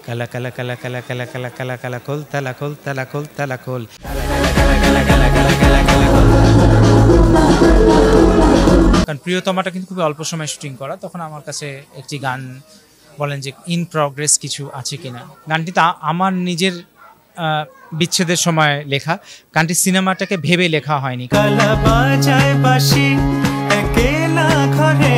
কালা কালা কালা কালা কালা কালা কালা কালা খোল তালা খোল তালা খোল তালা খোল। কারণ প্রিয়তমাটা কিন্তু খুবই অল্প সময় শুটিং করা, তখন আমার কাছে একটি গান বলেন যে ইন প্রগ্রেস কিছু আছে কিনা। গানটি তা আমার নিজের বিচ্ছেদের সময় লেখা। গানটি সিনেমাটাকে ভেবে লেখা হয়নি। কালা বাজায় বাঁশি একেলা ঘরে,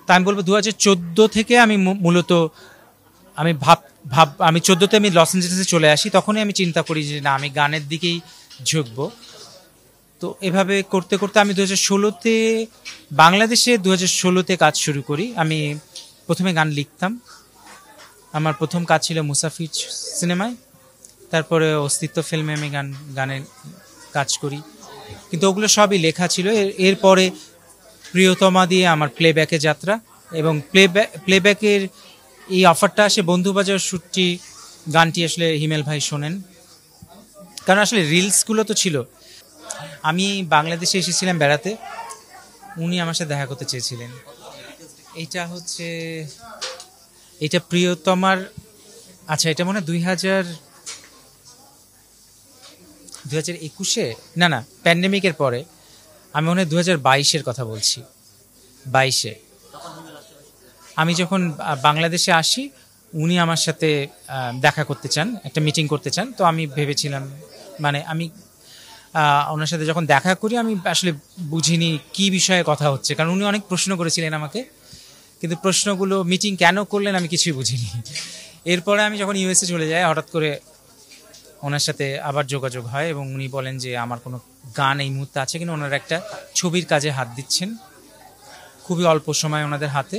তা আমি বলবো 2014 থেকে আমি মূলত আমি আমি 14তে আমি লস অ্যাঞ্জেলেসে চলে আসি। তখনই আমি চিন্তা করি যে না, আমি গানের দিকেই ঝুঁকবো। তো এভাবে করতে করতে আমি 2016তে বাংলাদেশে 2016তে কাজ শুরু করি। আমি প্রথমে গান লিখতাম। আমার প্রথম কাজ ছিল মুসাফির সিনেমায়, তারপরে অস্তিত্ব ফিল্মে আমি গানের কাজ করি, কিন্তু ওগুলো সবই লেখা ছিল। এরপরে প্রিয়তমা দিয়ে আমার প্লেব্যাকে যাত্রা, এবং প্লেব্যাকের এই অফারটা আসে বন্ধুবাজার শুটটি গানটি আসলে হিমেল ভাই শোনেন। কারণ আসলে রিলসগুলো তো ছিল। আমি বাংলাদেশে এসেছিলাম বেড়াতে, উনি আমার সাথে দেখা করতে চেয়েছিলেন। এটা প্রিয়তমার, আচ্ছা এটা মনে হয় 2021-এ, না প্যান্ডেমিকের পরে, আমি মনে হয় 2022-এর কথা বলছি। 22-এ আমি যখন বাংলাদেশে আসি, উনি আমার সাথে দেখা করতে চান, একটা মিটিং করতে চান। তো আমি ভেবেছিলাম, মানে আমি ওনার সাথে যখন দেখা করি, আমি আসলে বুঝিনি কি বিষয়ে কথা হচ্ছে, কারণ উনি অনেক প্রশ্ন করেছিলেন আমাকে, কিন্তু প্রশ্নগুলো মিটিং কেন করলেন আমি কিছুই বুঝিনি। এরপরে আমি যখন ইউএসএ চলে যাই, হঠাৎ করে ওনার সাথে আবার যোগাযোগ হয় এবং উনি বলেন যে আমার কোনো গান এই মুহূর্তে আছে কিনা। ওনারা একটা ছবির কাজে হাত দিচ্ছেন, খুবই অল্প সময় ওনাদের হাতে।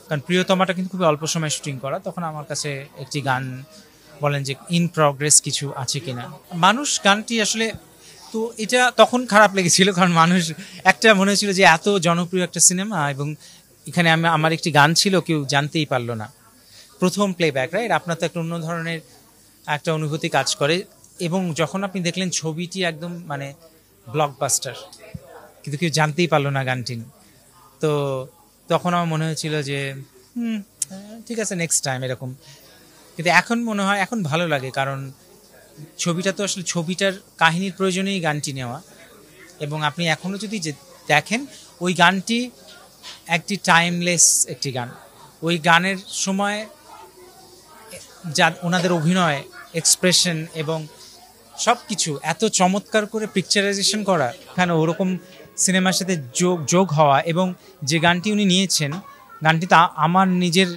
কারণ প্রিয়তমাটা কিন্তু খুবই অল্প সময় শুটিং করা, তখন আমার কাছে একটি গান বলেন যে ইন প্রগ্রেস কিছু আছে কিনা। মানুষ গানটি আসলে, তো এটা তখন খারাপ লেগেছিল, কারণ মানুষ একটা মনে হয়েছিল যে এত জনপ্রিয় একটা সিনেমা, এবং এখানে আমার একটি গান ছিল, কেউ জানতেই পারলো না। প্রথম প্লেব্যাক, রাইট? আপনার তো একটা অন্য ধরনের একটা অনুভূতি কাজ করে। এবং যখন আপনি দেখলেন ছবিটি একদম মানে ব্লকবাস্টার, কিন্তু কেউ জানতেই পারলো না গানটি, তো তখন আমার মনে হয়েছিল যে ঠিক আছে, নেক্সট টাইম এরকম। কিন্তু এখন মনে হয়, এখন ভালো লাগে, কারণ ছবিটা তো আসলে ছবিটার কাহিনীর প্রয়োজনেই গানটি নেওয়া। এবং আপনি এখনও যদি দেখেন, ওই গানটি একটি টাইমলেস একটি গান। ওই গানের সময় যা ওনাদের অভিনয়, এক্সপ্রেশন এবং সব কিছু এত চমৎকার করে পিকচারাইজেশন করা, এখানে ওরকম সিনেমার সাথে যোগ হওয়া, এবং যে গানটি উনি নিয়েছেন, গানটি তা আমার নিজের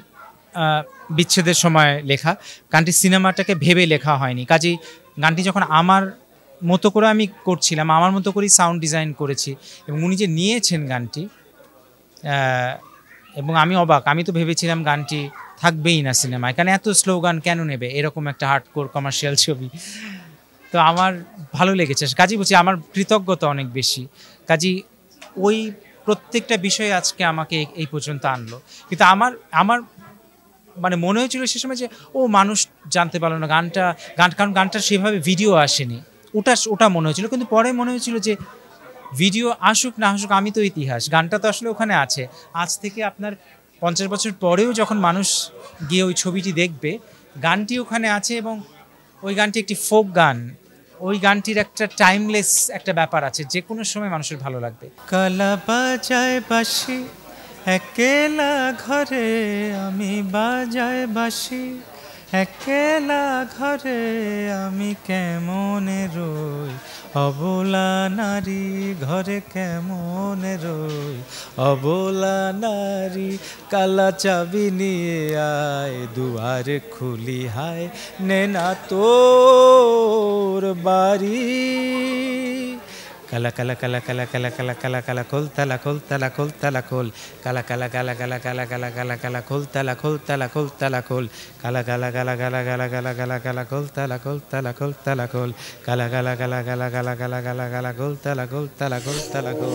বিচ্ছেদের সময় লেখা। গানটি সিনেমাটাকে ভেবে লেখা হয়নি। কাজেই গানটি যখন আমার মতো করে আমি করছিলাম, আমার মতো করেই সাউন্ড ডিজাইন করেছি, এবং উনি যে নিয়েছেন গানটি, এবং আমি অবাক। আমি তো ভেবেছিলাম গানটি থাকবেই না সিনেমায়, কারণ এত স্লোগান কেন নেবে এরকম একটা হার্ডকোর কমার্শিয়াল ছবি। তো আমার ভালো লেগেছে, কাজী বলছি আমার কৃতজ্ঞতা অনেক বেশি। কাজী ওই প্রত্যেকটা বিষয় আজকে আমাকে এই পর্যন্ত আনলো। কিন্তু আমার মানে মনে হয়েছিল সে সময় যে মানুষ জানতে পারলো না কারণ গানটার সেভাবে ভিডিও আসেনি, ওটা মনে হয়েছিল। কিন্তু পরে মনে হয়েছিল যে ভিডিও আসুক না আসুক, আমি তো ইতিহাস, গানটা তো আসলে ওখানে আছে। আজ থেকে আপনার 50 বছর পরেও যখন মানুষ গিয়ে ওই ছবিটি দেখবে, গানটি ওখানে আছে, এবং ওই গানটি একটি ফোক গান। ওই গানটির একটা টাইমলেস একটা ব্যাপার আছে, যে কোনো সময় মানুষের ভালো লাগবে। কালা বাজায় বাঁশি একেলা ঘরে, আমি বাজায় বাঁশি একেলা ঘরে, আমি কেমনে রই অবলা নারী ঘরে, কেমনে রই অবলা নারী। কালা চাবি নিয়ে আয় দুয়ার খুলি হায়, নে না তোর বাড়ি। কালা কালা কালা কালা কালা কালা কালা কালা খোল তালা খোল তালা খোল তালা খোল। কালা কালা কালা কালা কালা কালা কালা কালা খোল তালা খোল তালা খোল তালা খোল। কালা কালা কালা কালা কালা কালা কালা কালা খোল তালা খোল তালা খোল তালা খোল। কালা কালা কালা কালা কালা কালা কালা কালা খোল তালা খোল তালা খোল তালা খোল।